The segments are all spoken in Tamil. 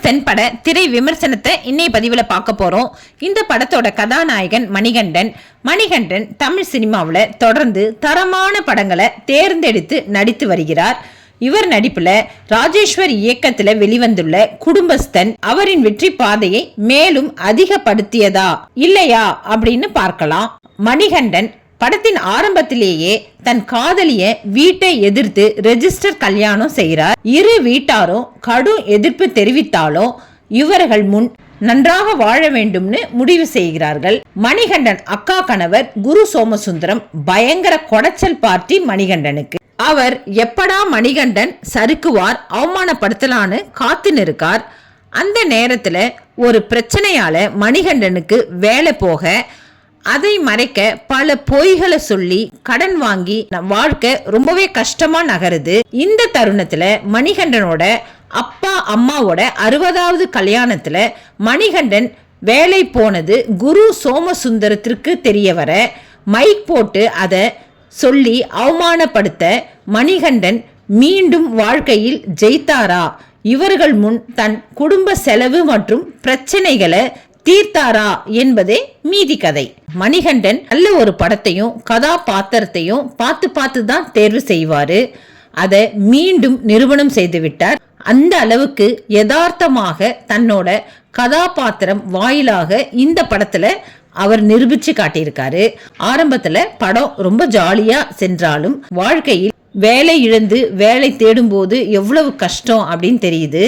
குடும்பஸ்தன் பட திரை விமர்சனத்தை இன்னைய பதிவுல பார்க்க போறோம். இந்த படத்தோட கதாநாயகன் மணிகண்டன் தமிழ் சினிமாவில் தொடர்ந்து தரமான படங்களை தேர்ந்தெடுத்து நடித்து வருகிறார். இவர் நடிப்புல ராஜேஸ்வர் இயக்கத்துல வெளிவந்துள்ள குடும்பஸ்தன் அவரின் வெற்றி பாதையை மேலும் அதிகப்படுத்தியதா இல்லையா அப்படின்னு பார்க்கலாம். மணிகண்டன் படத்தின் ஆரம்பத்திலேயே தன் காதலிய வீட்டை எதிர்த்து ரெஜிஸ்டர் கல்யாணம் செய்கிறார். இரு வீட்டாரும் கடும் எதிர்ப்பு தெரிவித்தாலும் இவர்கள் முன் நன்றாக வாழ வேண்டும்னு முடிவு செய்கிறார்கள். மணிகண்டன் அக்கா கணவர் குரு சோமசுந்தரம் பயங்கர கொடைச்சல் பார்ட்டி மணிகண்டனுக்கு. அவர் எப்படா மணிகண்டன் சறுக்குவார் அவமானப்படுத்தலான்னு காத்து நிற்கார். அந்த நேரத்துல ஒரு பிரச்சனையால மணிகண்டனுக்கு வேலை போக அதை மறைக்க பல பொய்களை சொல்லி கடன் வாங்கி வாழ்க்கை ரொம்பவே கஷ்டமா நகருது. இந்த தருணத்துல மணிகண்டனோட அப்பா அம்மாவோட 60வது கல்யாணத்துல மணிகண்டன் வேலை போனது குரு சோமசுந்தரத்திற்கு தெரிய வர மைக் போட்டு அதை சொல்லி அவமானப்படுத்த மணிகண்டன் மீண்டும் வாழ்க்கையில் ஜெயித்தாரா, இவர்கள் முன் தன் குடும்ப செலவு மற்றும் பிரச்சனைகளை தீர்த்தாரா என்பதே மீதி கதை. மணிகண்டன் நல்ல ஒரு படத்தையும் கதாபாத்திரத்தையும் பார்த்து தான் தேர்வு செய்வாரு. அதை மீண்டும் நிரூபணம் செய்து விட்டார். அந்த அளவுக்கு யதார்த்தமாக தன்னோட கதாபாத்திரம் வாயிலாக இந்த படத்துல அவர் நிரூபிச்சு காட்டியிருக்காரு. ஆரம்பத்துல படம் ரொம்ப ஜாலியா சென்றாலும் வாழ்க்கையில் வேலை இழந்து வேலை தேடும் போது எவ்வளவு கஷ்டம் அப்படின்னு தெரியுது.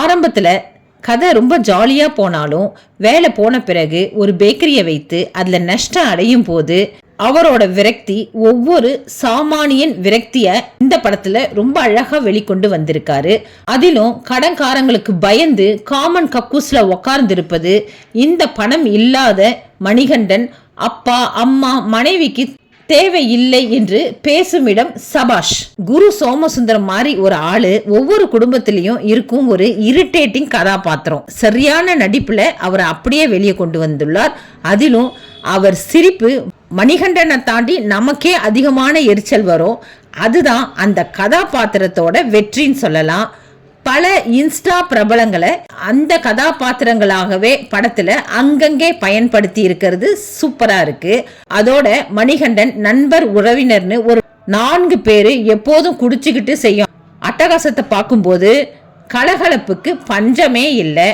ஆரம்பத்துல கதை ரொம்ப ஜாலியா போனாலும் வேலை போன பிறகு ஒரு பேக்கரியை வைத்து அதுல நஷ்டம் அடையும் போது அவரோட விரக்தி ஒவ்வொரு சாமானியன் விரக்திய இந்த படத்துல ரொம்ப அழகா வெளிக்கொண்டு வந்திருக்காரு. அதிலும் கடன்காரங்களுக்கு பயந்து காமன் கக்கூஸ்ல உக்கார்ந்து இருப்பது இந்த பணம் இல்லாத மணிகண்டன் அப்பா அம்மா மனைவிக்கு தேவையில்லை என்று பேசும் இடம் சபாஷ். குரு சோமசுந்தரம் மாதிரி ஒரு ஆளு ஒவ்வொரு குடும்பத்திலையும் இருக்கும் ஒரு இரிட்டேட்டிங் கதாபாத்திரம். சரியான நடிப்புல அவரை அப்படியே வெளியே கொண்டு வந்துள்ளார். அதிலும் அவர் சிரிப்பு மணிகண்டனை தாண்டி நமக்கே அதிகமான எரிச்சல் வரும். அதுதான் அந்த கதாபாத்திரத்தோட வெற்றின்னு சொல்லலாம். பல இன்ஸ்டா பிரபலங்களை அந்த கதாபாத்திரங்களாகவே படத்துல அங்கங்கே பயன்படுத்தி இருக்கிறது சூப்பரா இருக்கு. அதோட மணிகண்டன் நண்பர் உறவினர்னு ஒரு 4 பேரு எப்போதும் குடிச்சுக்கிட்டு செய்யும் அட்டகாசத்தை பார்க்கும்போது கலகலப்புக்கு பஞ்சமே இல்லை.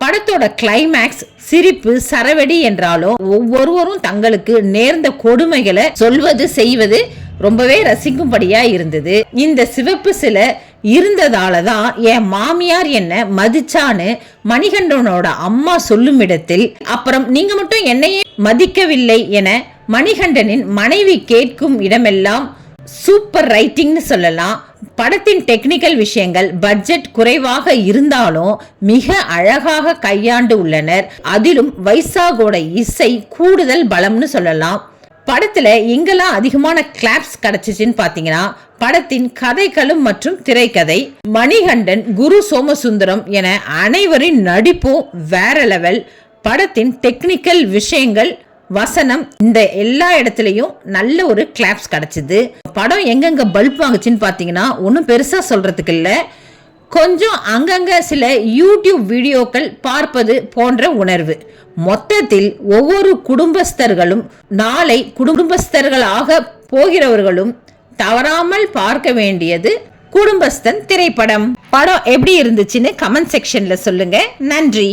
படத்தோட கிளைமேக்ஸ் சிரிப்பு சரவெடி என்றாலும் ஒவ்வொருவரும் தங்களுக்கு நேர்ந்த கொடுமைகளை சொல்வது செய்வது ரொம்பவே ரசிக்கும்படியா இருந்தது. இந்த சிவப்பு சிலை இருந்ததாலதான் என் மாமியார் என்ன மதிச்சான்னு மணிகண்டனோட அம்மா சொல்லும் இடத்தில் அப்புறம் நீங்க மட்டும் என்னையே மதிக்கவில்லை என மணிகண்டனின் மனைவி கேட்கும் இடமெல்லாம் சூப்பர் ரைட்டிங்னு சொல்லலாம். படத்தின் டெக்னிக்கல் விஷயங்கள் பட்ஜெட் குறைவாக இருந்தாலும் மிக அழகாக கையாண்டு உள்ளனர். அதிலும் வைசாகோட இசை கூடுதல் பலம்னு சொல்லலாம். படத்துல எங்கெல்லாம் அதிகமான கிளாப்ஸ் கிடைச்சிச்சுன்னு பாத்தீங்கன்னா படத்தின் கதைகளும் மற்றும் திரைக்கதை. மணிகண்டன் குரு சோமசுந்தரம் என அனைவரின் நடிப்பும் வேற லெவல். படத்தின் டெக்னிக்கல் விஷயங்கள் வசனம் இந்த எல்லா இடத்துலயும் நல்ல ஒரு கிளாப்ஸ் கிடைச்சது. படம் எங்கெங்க பல்ப் வாங்குச்சுன்னு பாத்தீங்கன்னா ஒன்னும் பெருசா சொல்றதுக்கு இல்ல, கொஞ்சம் அங்கங்க சில யூடியூப் வீடியோக்கள் பார்ப்பது போன்ற உணர்வு. மொத்தத்தில் ஒவ்வொரு குடும்பஸ்தர்களும் நாளை குடும்பஸ்தர்களாக போகிறவர்களும் தவறாமல் பார்க்க வேண்டியது குடும்பஸ்தன் திரைப்படம். படம் எப்படி இருந்துச்சுன்னு கமெண்ட் செக்ஷன்ல சொல்லுங்க. நன்றி.